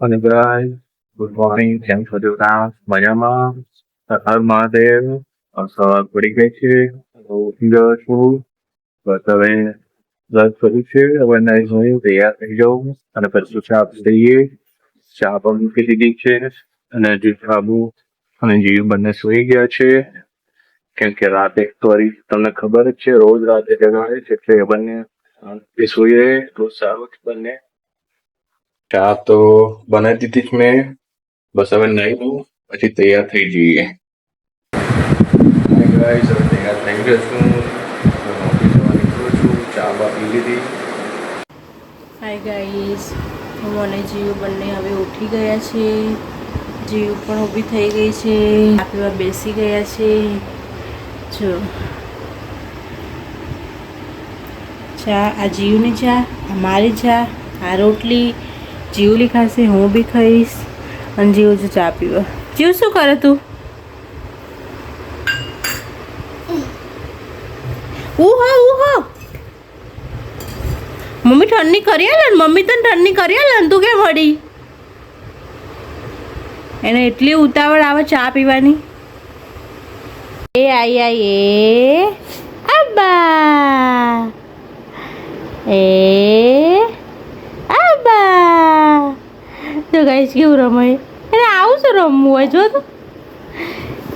અને guys good morning કેમ છો દેવતા મજામાં હર મહાદેવ સવાર પડી ગઈ છે હું ઉઠી ગયો છું બસ હવે બ્રશ કર્યું છે હવે નાઈ ધોઈ તૈયાર થઈ જાઉં અને પછી ચા પી લઈએ ચા પણ મૂકી દીધી છે અને હજી બાબુ અને જીવ બંને સૂઈ ગયા છે કેમ કે રાતે એક તો વળી તમને ખબર જ છે રોજ રાતે જગાડે છે એટલે એ બંને શાંતિથી સૂઈ રહે તો સારું છે બંને ચા તો બનાવી દીધી જ મેં બસ હવે નાઈ દઉં પછી તૈયાર થઈ જઈએ ગાઈસ હવે તૈયાર થઈ ગયો છું ઓફિસ જવા નીકળું છું ચા બા પી લીધી હાય ગાઈસ હું અને જીવ બંને હવે ઉઠી ગયા છે જીવ પણ ઊભી થઈ ગઈ છે આપણા બેસી ગયા છે જો ચા આ જીવની ચા આ મારી ચા આ રોટલી જીવલી ખાશે હું બી ખાઈશ અને જીવ જો ચા પીવા જીવ શું કરે તું ઉહો મમ્મી ઠંડી કરી આલે ને મમ્મી તને ઠંડી કરી આલે ને તું કેમ વળી એને એટલી ઉતાવળ આવે ચા પીવાની એ આઈ એ આબા એ આબા તો ગાઈસ કેવું રમાય એને આવું શું રમવું હોય જો તો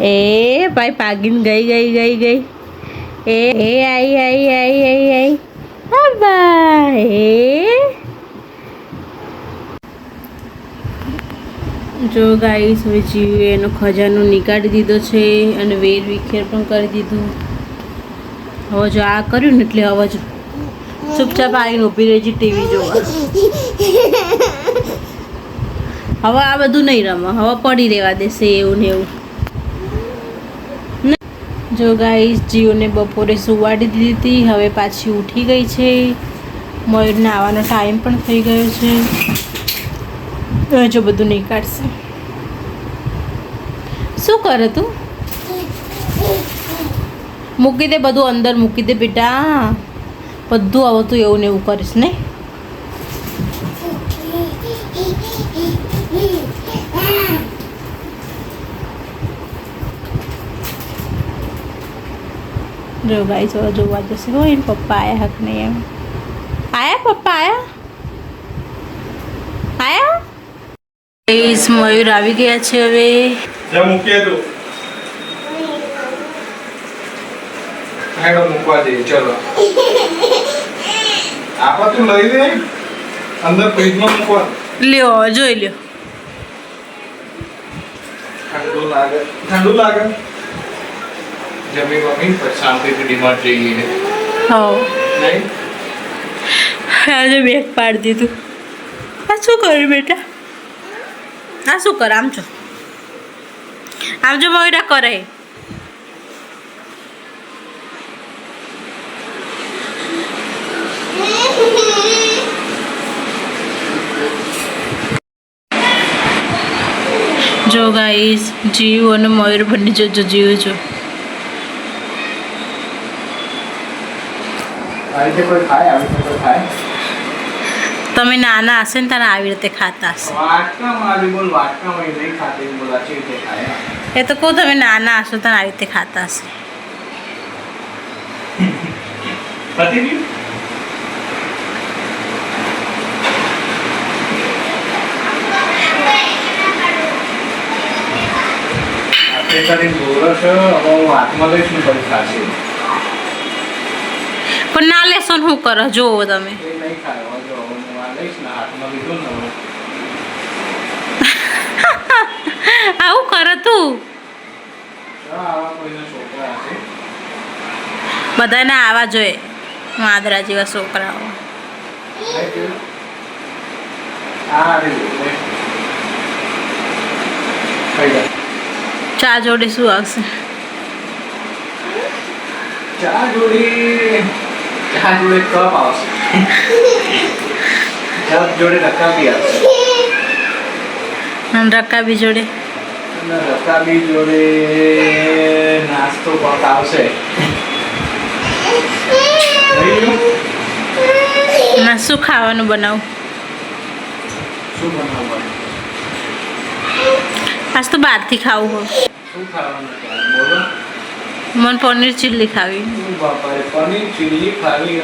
એ ભાઈ પાગીને ગઈ એ આઈ આબા એ જો ગાઈસ હવે જીવે એનો ખજાનો નીકાળી દીધો છે અને વેર વિખેર પણ કરી દીધું હવે જો આ કર્યું ને એટલે હવે જો ચૂપચાપ આવીને ઊભી રહી છે ટીવી જોવા હવે આ બધું નહીં રમે હવે પડી રહેવા દેશે એવું ને એવું જો ગાઈસ જીવને બપોરે સુવાડી દીધી હતી હવે પાછી ઉઠી ગઈ છે મયુરને આવવાનો ટાઈમ પણ થઈ ગયો છે જો બધું નહીં કાઢશે શું કરે તું મૂકી દે બધું અંદર મૂકી દે બેટા બધું આવતું એવું ને એવું કરીશ ને જો ગાઈસ હવે જોવા જશે હો એને પપ્પા આયા હક નહીં એમ આયા પપ્પા આયા ગાઈસ મયુર આવી ગયા છે હવે જા મૂકી દો આડો મૂકવા દે ચલો આપા તું લઈ લે અંદર ફ્રીજમાં મૂકવા લ્યો જોઈ લ્યો ઠંડુ લાગે જમી મમ્મી પછી શાંતિથી ડીમાર્ટ જઈએ હા નહીં આજે બેગ પાડી દીધું આ શું કર્યું બેટા આ શું કરે આમ જો મયુરા કરે જો ગાઈસ જીવ અને મયુર બંને જોજો જીવ જો તમે નાના હશે ને તારે આવી રીતે ખાતા હશે એ તો કહું તમે નાના હશો તારે આવી રીતે ખાતા હશે પણ ના લેશો ને શું કરો જોવો તમે આવું કરો તું બધાને આવા જોઈએ માદરા જેવા છોકરાઓ ચા જોડે શું આવશે ચા જોડે કપ આવશે કપ જોડે રકાબી આવશે રકાબી જોડે નાસ્તો પણ આવશે ના શું ખાવાનું બનાવું શું બનાવવાનું આજ તો બહારથી ખાવું હોય. શું ખાવાનું છે બોલો? મને પનીર ચીલ્લી ખાવી. શું બાપા રે, પનીર ચીલી ખાવી,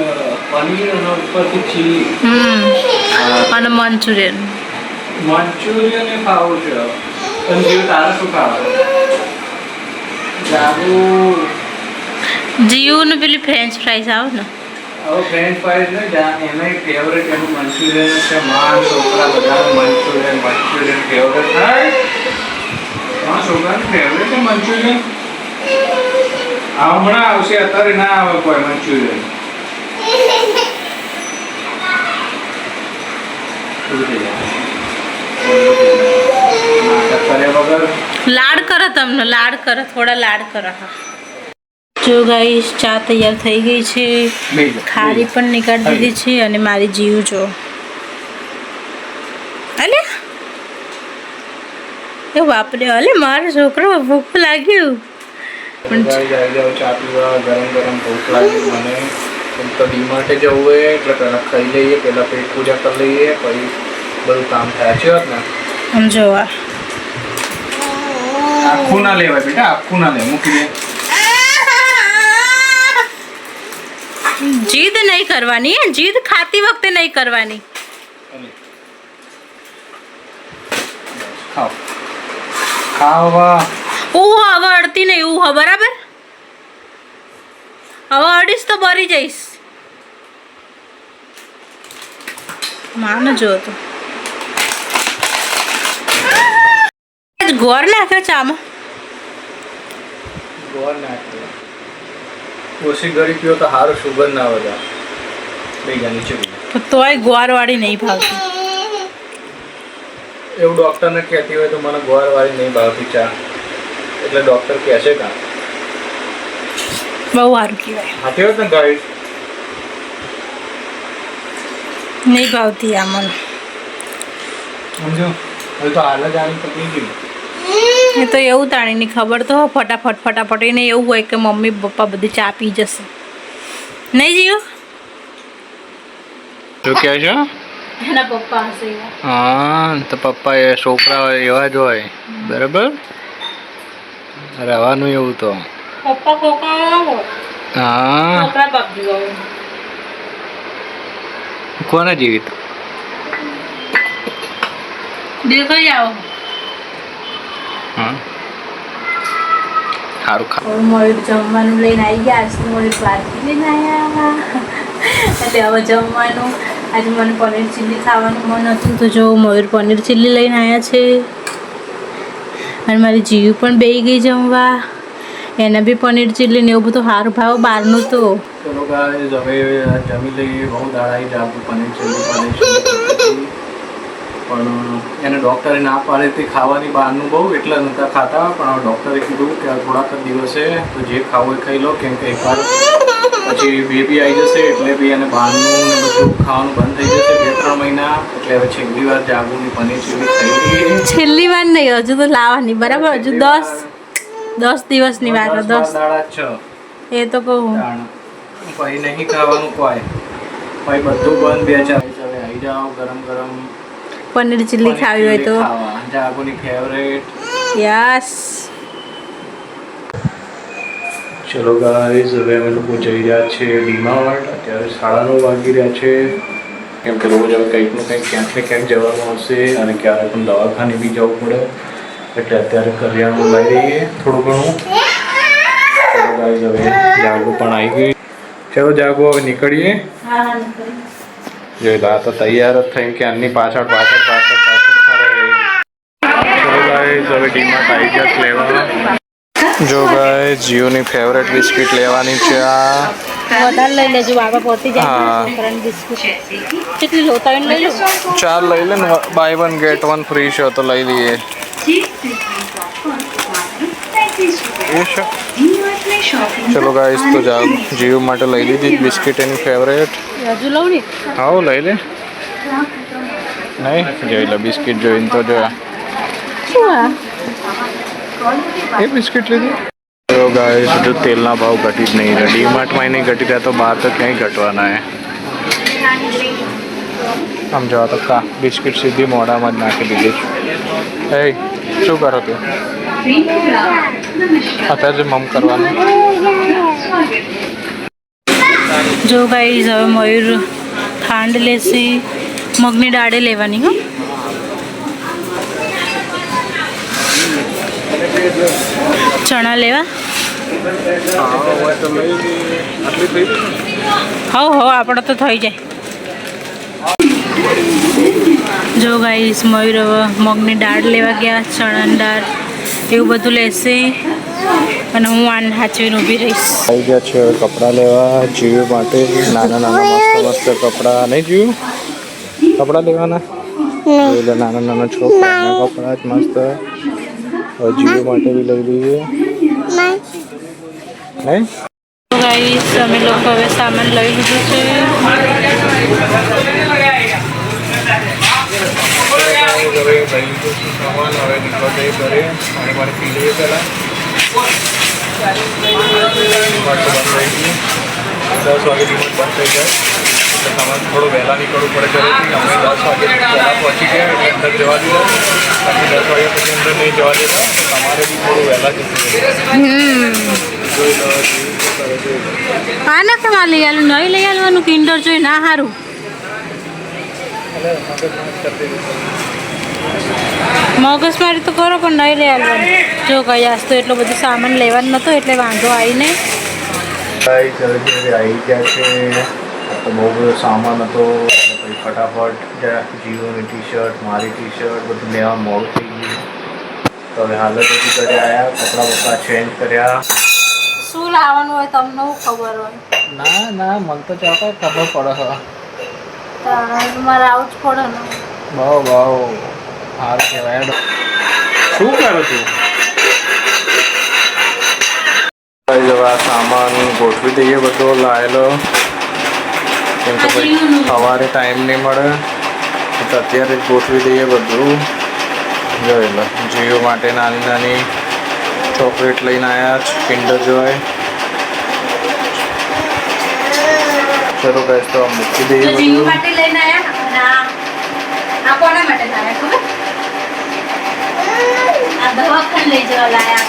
પનીર અને ઉપરથી ચીલી. અને મંચુરિયન. મંચુરિયન એ ખાવું છે. પણ જીવ તારે શું ખાવાનું? જાગુ. જીવનું પેલી ફ્રેન્ચ ફ્રાઈઝ આવે ને. હવે ફ્રેન્ચ ફ્રાઈઝ ને એના ફેવરેટ એનું મંચુરિયન છે. મારા છોકરા બધાનું મંચુરિયન ફેવરેટ થાય. મારા છોકરાનું ફેવરેટ છે મંચુરિયન. હમણાં આવશે, અત્યારે ના આવે કોઈ મંચુરિયન. લાડ કરો તમને, લાડ કરો, થોડા લાડ કરો. જો ગાઈસ ચા તૈયાર થઈ ગઈ છે, ખારી પણ નીકાળી દીધી છે અને મારી જીવ જો અલે એ વાપરે અલે મારો છોકરો ભૂખ લાગ્યું. પણ ચા પીવા ગરમ ગરમ ભૂખ લાગી મને. તો ડીમાર્ટે જવું હોય એટલે પહેલાં ખાઈ લઈએ, પહેલાં પેટ પૂજા કરી લઈએ, પછી બધું કામ થાય છે ને. સમજો આખું ના લેવાય બેટા, આખું ના લે, મૂકી દે. જીદ નહીં કરવાની, જીદ ખાતી વખતે નહીં કરવાની. ખાઓ ખાવા. હવે અડતી નહીં હું, બરાબર? હવે અડીશ તો બરી જઈશ. માનો જો તો ગોળ નાખ્યો ચામાં. ગોળ નાખ્યો. ઓછી ગળી પીઓ તો સારું, સુગર ના વધારે. બીજા નીચે તોય ગોળ વાળી નહીં ભાવતી. એવું ડૉક્ટરને કહેતી હોય તો મને ગોળ વાળી નહીં ભાવતી ચા, એટલે ડૉક્ટર કહે છે કા બહુ સારું કહેવાય. હાથી હોત ને ગાઈડ નહીં ભાવતી આ મને. સમજો હવે તો હાલ જ આની પકડી ગઈ. એ તો એવું તાણીની ખબર તો ફટાફટ એને એવું હોય કે મમ્મી પપ્પા બધી ચા પી જશે. નહીં જીવ શું કહે છો? એના પપ્પા હશે. હા તો પપ્પા એ છોકરા હોય એવા જ હોય, બરાબર? રહેવાનું એવું તો. પપ્પા કોકા હા છોકરા બાપજી હોય. કોને જીવિત દેખાઈ આવો. હા સારું ખા. મોડું જમવાનું લઈને આવી ગયા. આજ તો મોડું પાર્ટી લઈને આવ્યા એટલે હવે જમવાનું આજે મને પનીર ચીલ્લી ખાવાનું મન હતું તો જો મયુર પનીર ચીલ્લી લઈને આવ્યા છે અને મારી જીવ પણ બેસી ગઈ જમવા. એને બી પનીર ચીલ્લી ને એવું બધું સારું ભાવ બહારનું તો. ચલો ગાઈસ હવે જમી લઈએ. બહુ દાડાઈ જાતું પનીર ચીલ્લી પણ એને ડૉક્ટરે ના પાડી હતી ખાવાની બહારનું બહુ, એટલે નહોતા ખાતા. પણ ડૉક્ટરે કીધું કે થોડાક જ દિવસે તો જે ખાવું એ ખાઈ લો, કેમ કે એકવાર પછી બેબી આવી જશે એટલે બી એને બહારનું ને બધું ખાવાનું બંધ થઈ જશે 2-3 મહિના. એટલે હવે છેલ્લી વાર જાગુની પનીર ચીલ્લી ખાઈ લઈએ. છેલ્લી વાર નહીં, હજુ તો લાવવાની, બરાબર? હજુ 10 દિવસની વાત. 10 દાડા જ છે એ તો કહું. પછી નહીં ખાવાનું કોઈ, પછી બધું બંધ. 2-4 દિવસ હવે આવી જાઓ. ગરમ ગરમ પનીર ચીલ્લી ખાવી હોય તો જાગુની ફેવરેટ. યસ. ચલો ગાઈસ હવે અમે લોકો જઈ રહ્યા છીએ ડીમાર્ટ. અત્યારે 9:30 વાગી રહ્યા છે, કેમ કે રોજ હવે કંઈકનું કંઈક ક્યાંક ને ક્યાંક જવાનું હશે અને ક્યારેક પણ દવાખાને બી જવું પડે, એટલે અત્યારે કરિયાણું લઈ રહીએ થોડું ઘણું. ચલો ગાઈસ હવે જાગુ પણ આવી ગઈ. ચલો જાગુ હવે નીકળીએ. જોઈ લો આ તો તૈયાર જ થઈને ક્યાંની પાછળ ફરે. ચલો ગાઈસ હવે ડીમાર્ટ આવી ગયા લેવા. જો ગાઈસ જીઓની ફેવરેટ બિસ્કિટ લેવાની છે. આ વધારે લઈ લેજો બાબા, પહોંચી જાય. છોકરાની બિસ્કિટ કેટલી લોતા લઈ લો. 4 લઈ લે ને, બાય 1 ગેટ 1 ફ્રી છે તો લઈ લઈએ. ચલો ગાઈસ તો જાઓ જીઓ માટે લઈ લીધી બિસ્કિટ એની ફેવરેટ. હજુ લઉં ને? હા લઈ લે. નહીં જોઈ લે બિસ્કિટ જોઈને તો જોયા એ બિસ્કિટ લીધી. તો ગાઈસ જો તેલના ભાવ ઘટી જ નહીં રહ્યા. ડીમાર્ટમાં નહીં ઘટી રહ્યા તો બહાર તો ક્યાંય ઘટવાના હે. આમ જોવા તો બિસ્કિટ સીધી મોઢામાં જ નાખી દીધી છે. શું કરો તું અત્યારે મમ કરવાનું? જો ગાઈઝ હવે મયુર ખાંડ લેશે, મગની દાળે લેવાની હો. ચણા લેવા હવ આપણે તો થઈ જાય. જો ગાઈસ મયુર હવે મગની દાળ લેવા ગયા, ચણાની દાળ એવું બધું લેશે અને હું આને હાચવીને ઊભી રહીશ. આવી ગયા છે હવે કપડાં લેવા જીવ માટે, નાના નાના મસ્ત મસ્ત કપડાં. નહીં જીવ કપડાં લેવાના? એટલે નાના નાના છોકરાના કપડાં જ મસ્ત. હવે જીવ માટે બી લઈ લઈએ. નહીં ગાઈસ અમે લોકો હવે સામાન લઈ લીધું છે. સામાન હવે નીકળો જઈએ ઘરે, પાણી પી લઈએ પહેલાં. 10 વાગે રિમોટ બંધ થઈ જાય એટલે સામાન થોડું વહેલા નીકળવું પડે ઘરેથી. અમે 10 વાગે પહેલાં પહોંચી ગયા એટલે અંદર જવા દીધા, બાકી 10 વાગ્યા પછી અંદર નહીં જવા દેતા. તમારે બી થોડું વહેલા જતું જોઈ લો હા ને કે લઈ આલું નહીં લઈ આવવાનું કિન્ડર જોઈ ના સારું. મગજમારી તો કરો પણ નહીં લઈ આવવાનું. જો ગયા તો એટલો બધો સામાન લેવાનો નહોતો એટલે વાંધો આવી નહીં. આવી ગયા છે તો બહુ બધો સામાન હતો એટલે પછી ફટાફટ જીઓની ટી શર્ટ, મારી ટી શર્ટ બધું લેવા મોડું થઈ ગયું. તો હવે હાલત બધી કરી આવ્યા, કપડાં બપડા ચેન્જ કર્યા. શું લાવવાનું હોય તમને ખબર હોય? ના ના મને તો ચાલો ખબર પડે છે. મારે આવું જ પડે ને. બહુ સારું કહેવાય. શું કરું છું? જવા સામાન ગોઠવી દઈએ બધો લાયેલો, કેમ કે પછી સવારે ટાઈમ નહીં મળે તો અત્યારે જ ગોઠવી દઈએ બધું. જોઈ લો જીઓ માટે નાની નાની ચોકલેટ લઈને આવ્યા છે, કિન્ડર જોય. ચલો ગેસ તો મૂકી દઈએ જીવ માટે લઈને આવ્યા. આ કોના માટે લાવ્યા ખબર? આ દવાખાને લઈ જવા લાયા.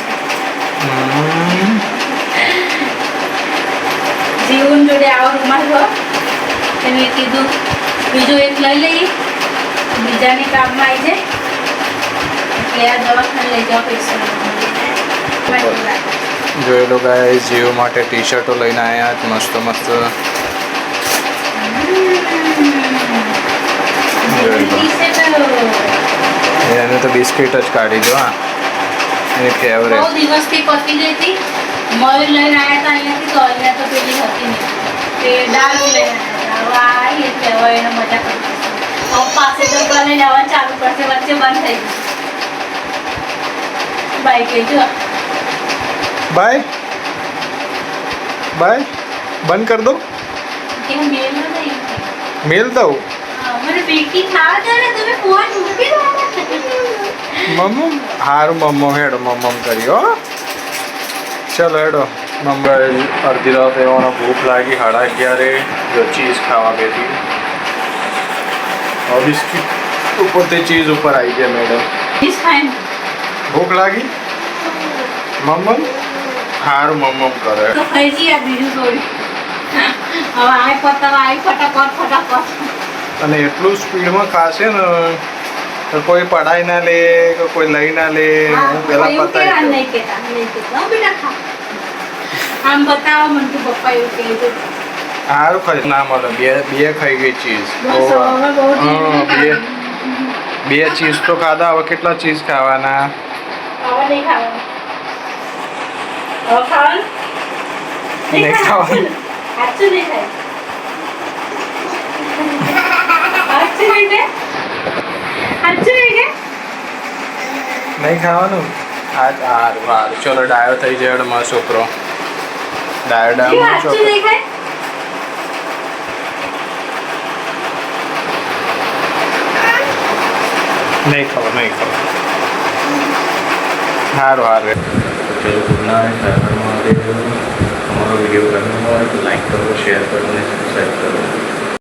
જીવન જોડે આવો રૂમાલ હતો એને કીધું બીજો એક લઈ લઈએ, બીજાને કામમાં આવી જાય એટલે આ દવાખાને લઈ જવા પૈસા. જોઈ લો ગાઈસ જીઓ માટે ટી શર્ટો લઈને આવ્યા મસ્ત મસ્ત. એને તો બિસ્કિટ જ કાઢી દો. હા એની ફેવરેટ. બહુ દિવસથી પતી ગઈ હતી. મયુર લઈને આવ્યા હતા અહીંયાથી, તો અહીંયા તો પેલી હતી નહીં તે દાળ લઈને આવ્યા. હવે આવી એટલે હવે એને મજા કરી. હવે પાસે ડબ્બા લઈને આવવાનું ચાલુ કરશે, વચ્ચે બંધ થઈ ગયું. બાય કહેજો. બાય બાય બંધ કર દો. કેમ મેલ નહીં મેલ દઉં? મને બેટી ખાવા દે ને તમે ફોન મૂકી દો. મમ્મ હારું મમ્મો હેડો મમ્મ કર્યો. ચલો હેડો મમ્મ. અડધી રાત એવાનો ભૂખ લાગી, 11:30 જો ચીઝ ખાવા બેઠી. બિસ્કિટ ઉપર તે ચીઝ ઉપર આવી ગયા મેડમ. ભૂખ લાગી મમ્મ હારું મમ્મ કરે. તો ખાઈ આ બીજું થોડી. હવે આ પતાવા આવી ફટાફટ. અને એટલું સ્પીડમાં ખાશે ને તો કોઈ પડાઈ ના લે કે કોઈ લઈ ના લે. હું પેલા પતાવી આમ બતાવો મને તો પપ્પા એવું કહે છે. સારું ખાઈ ના મળે. બે ખાઈ ગઈ ચીઝ. બે ચીઝ તો ખાધા, હવે કેટલા ચીઝ ખાવાના? હવે નહીં ખાવાનું. હવે ખાવાનું નહીં ખાવાનું. સાચું નહીં ખાય. નહીં ખાવાનું. સારું ચલો ડાયો થઈ જાય મારો છોકરો. ડાયો છોકરો. નહીં ખાવ. સારું. Good night. અમારો વિડીયો ગમ્યો હોય તો લાઈક કરો, શેર કરો અને સબસ્ક્રાઈબ કરો.